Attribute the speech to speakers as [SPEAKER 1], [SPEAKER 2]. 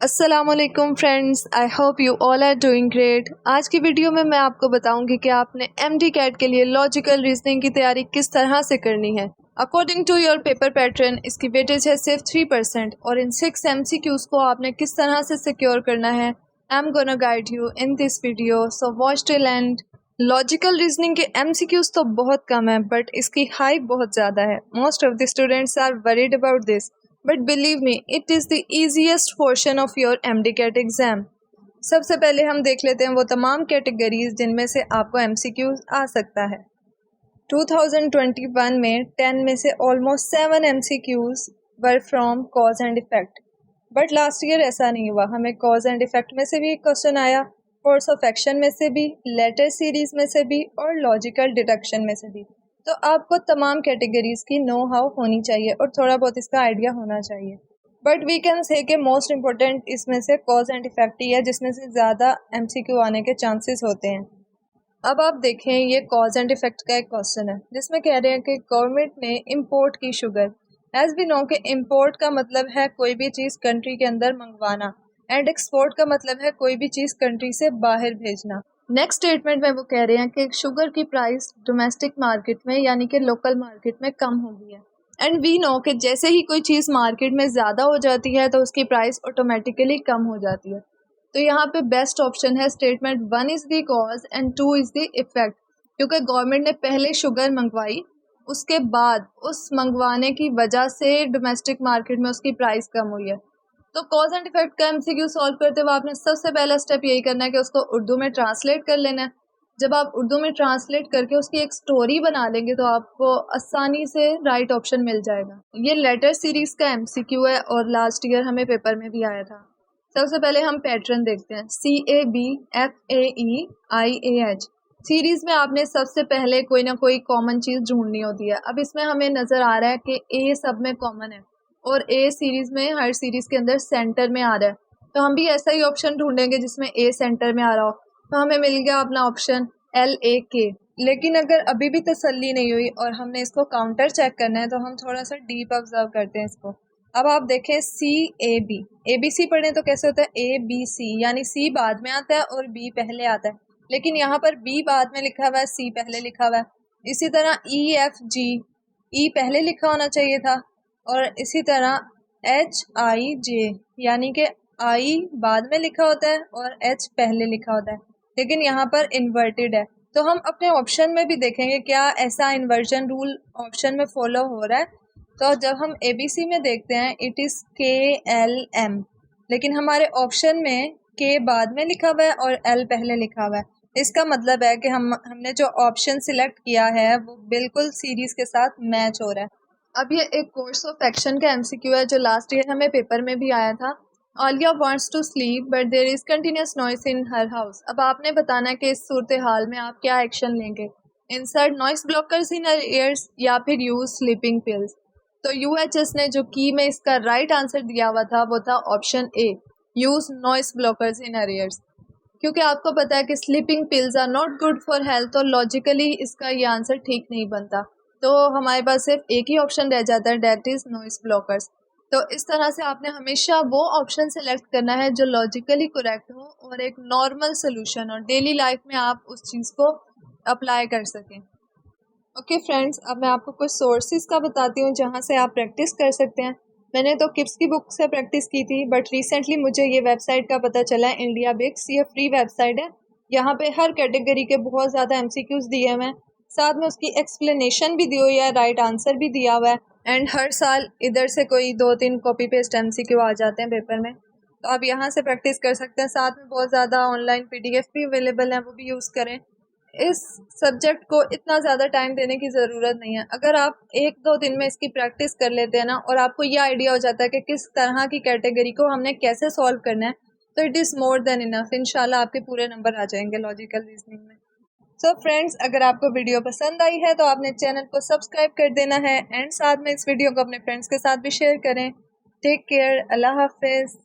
[SPEAKER 1] अस्सलामुअलैकुम friends, I hope you all are doing great. आज की वीडियो में मैं आपको बताऊंगी कि आपने एमडी कैट के लिए लॉजिकल रीजनिंग की तैयारी किस तरह से करनी है। According to your paper pattern इसकी वेटेज है सिर्फ 3% और इन 6 MCQs को आपने किस तरह से सिक्योर करना है I am gonna guide you in this video, so watch till and. Logical reasoning के MCQs तो बहुत कम है बट इसकी हाइप बहुत ज़्यादा है। Most of the students are worried about this, but believe me it is the easiest portion of your MD CAT exam. सबसे पहले हम देख लेते हैं वो तमाम कैटेगरीज जिनमें से आपको MCQs आ सकता है। 2021 में 10 में से almost 7 MCQs were from cause and effect, but last year ऐसा नहीं हुआ। हमें कॉज एंड इफेक्ट में से भी एक क्वेश्चन आया, फोर्स ऑफ एक्शन में से भी, लेटर सीरीज में से भी और लॉजिकल डिडक्शन में से भी। तो आपको तमाम कैटेगरीज की नो हाउ होनी चाहिए और थोड़ा बहुत इसका आइडिया होना चाहिए। बट वी कैन से कि मोस्ट इम्पोर्टेंट इसमें से कॉज एंड इफेक्ट ही है जिसमें से ज़्यादा MCQ आने के चांसेस होते हैं। अब आप देखें, ये कॉज एंड इफेक्ट का एक क्वेश्चन है जिसमें कह रहे हैं कि गवर्नमेंट ने इम्पोर्ट की शुगर। एज वी नो कि इम्पोर्ट का मतलब है कोई भी चीज़ कंट्री के अंदर मंगवाना एंड एक्सपोर्ट का मतलब है कोई भी चीज़ कंट्री से बाहर भेजना। नेक्स्ट स्टेटमेंट में वो कह रहे हैं कि शुगर की प्राइस डोमेस्टिक मार्केट में यानी कि लोकल मार्केट में कम हो गई है एंड वी नो कि जैसे ही कोई चीज़ मार्केट में ज़्यादा हो जाती है तो उसकी प्राइस ऑटोमेटिकली कम हो जाती है। तो यहाँ पे बेस्ट ऑप्शन है statement 1 is the cause and 2 is the effect, क्योंकि गवर्नमेंट ने पहले शुगर मंगवाई, उसके बाद उस मंगवाने की वजह से डोमेस्टिक मार्केट में उसकी प्राइस कम हुई है। तो कॉज एंड इफेक्ट का MCQ सॉल्व करते हुए आपने सबसे पहला स्टेप यही करना है कि उसको उर्दू में ट्रांसलेट कर लेना है। जब आप उर्दू में ट्रांसलेट करके उसकी एक स्टोरी बना लेंगे तो आपको आसानी से राइट ऑप्शन मिल जाएगा। ये लेटर सीरीज का MCQ है और लास्ट ईयर हमें पेपर में भी आया था। सबसे पहले हम पैटर्न देखते हैं, CABFAEIAH सीरीज में आपने सबसे पहले कोई ना कोई कॉमन चीज़ ढूंढनी होती है। अब इसमें हमें नज़र आ रहा है कि A सब में कॉमन है और A सीरीज में हर सीरीज के अंदर सेंटर में आ रहा है, तो हम भी ऐसा ही ऑप्शन ढूंढेंगे जिसमें A सेंटर में आ रहा हो। तो हमें मिल गया अपना ऑप्शन LAK। लेकिन अगर अभी भी तसल्ली नहीं हुई और हमने इसको काउंटर चेक करना है तो हम थोड़ा सा डीप ऑब्जर्व करते हैं इसको। अब आप देखें CAB, ABC पढ़ें तो कैसे होता है ABC, यानी C बाद में आता है और B पहले आता है, लेकिन यहाँ पर B बाद में लिखा हुआ है, C पहले लिखा हुआ है। इसी तरह EFG, E पहले लिखा होना चाहिए था और इसी तरह HIJ, यानी कि I बाद में लिखा होता है और H पहले लिखा होता है, लेकिन यहाँ पर इन्वर्टेड है। तो हम अपने ऑप्शन में भी देखेंगे क्या ऐसा इन्वर्जन रूल ऑप्शन में फॉलो हो रहा है। तो जब हम ABC में देखते हैं इट इज़ KLM, लेकिन हमारे ऑप्शन में K बाद में लिखा हुआ है और L पहले लिखा हुआ है। इसका मतलब है कि हमने जो ऑप्शन सिलेक्ट किया है वो बिल्कुल सीरीज़ के साथ मैच हो रहा है। अब ये एक कोर्स ऑफ एक्शन का MCQ है जो लास्ट ईयर हमें पेपर में भी आया था। Alia wants to sleep but there is continuous noise in her house. अब आपने बताना है कि इस सूरत हाल में आप क्या एक्शन लेंगे, insert noise blockers in her years या फिर यूज स्लीपिंग पिल्स। तो UHS ने जो की में इसका राइट आंसर दिया हुआ था वो था option A, use noise blockers in her ears, क्योंकि आपको पता है कि sleeping pills are not good for health और लॉजिकली इसका ये आंसर ठीक नहीं बनता। तो हमारे पास सिर्फ एक ही ऑप्शन रह जाता है, डेट इज़ नॉइस ब्लॉकर्स। तो इस तरह से आपने हमेशा वो ऑप्शन सेलेक्ट करना है जो लॉजिकली करेक्ट हो और एक नॉर्मल सोल्यूशन और डेली लाइफ में आप उस चीज़ को अप्लाई कर सकें। ओके फ्रेंड्स, अब मैं आपको कुछ सोर्सेज का बताती हूँ जहाँ से आप प्रैक्टिस कर सकते हैं। मैंने तो किप्स की बुक से प्रैक्टिस की थी, बट रिसेंटली मुझे ये वेबसाइट का पता चला है, इंडिया बिक्स। ये फ्री वेबसाइट है, यहाँ पे हर कैटेगरी के बहुत ज़्यादा MCQs दिए हुए हैं, साथ में उसकी एक्सप्लेनेशन भी दी हुई है, राइट आंसर भी दिया हुआ है एंड हर साल इधर से कोई 2-3 कॉपी पेस्ट MCQ आ जाते हैं पेपर में, तो आप यहाँ से प्रैक्टिस कर सकते हैं। साथ में बहुत ज़्यादा ऑनलाइन PDF भी अवेलेबल हैं, वो भी यूज़ करें। इस सब्जेक्ट को इतना ज़्यादा टाइम देने की ज़रूरत नहीं है। अगर आप 1-2 दिन में इसकी प्रैक्टिस कर लेते हैं ना और आपको ये आइडिया हो जाता है कि किस तरह की कैटेगरी को हमने कैसे सॉल्व करना है, तो it is more than enough. इंशाल्लाह आपके पूरे नंबर आ जाएंगे लॉजिकल रीजनिंग में। सो फ्रेंड्स, अगर आपको वीडियो पसंद आई है तो आपने चैनल को सब्सक्राइब कर देना है एंड साथ में इस वीडियो को अपने फ्रेंड्स के साथ भी शेयर करें। टेक केयर, अल्लाह हाफिज़।